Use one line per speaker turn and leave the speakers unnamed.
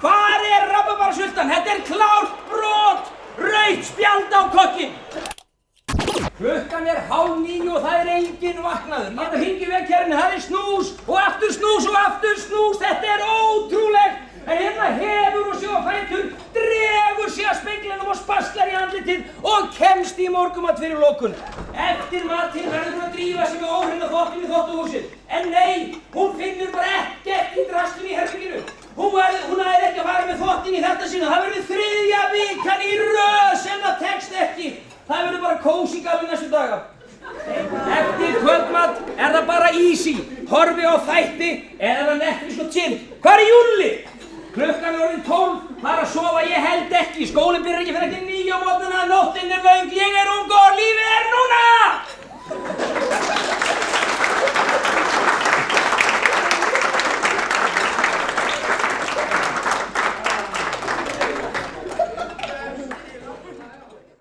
Hvar rabarbarsultan? Þetta klárt brot! Rautt spjald á kokkinn! Klukkan 8:30 og það enginn vaknaður. Ég hringi vekjarinn, það snús og aftur snús og aftur snús. Þetta ótrúlegt. En hérna hefur og sjá fætur, dregur sig að speglinum og spaslar í andlitið og kemst í morgumat fyrir lokun. Eftir matinn verður hún að drífa sig með óhreina þvottinn í þvottahúsið. En nei, hún finnur bara ekkert í draslinu í herberginu. Hún nær ekki að fara með þvottinn í þetta sinn. Það verður 3. vikan í röð sem það tekst ekki. Það verður bara kósíkafli næstu daga. Eftir kvöldmat það bara easy. Horfi á þætti eða Netflix og chill. Hvar Júlli? Klukkan orðin 12, fara að sofa, ég held ekki. Skólinn byrjar ekki fyrir ekki 9 á morgnana, nóttin löng, ég ung og lífið núna!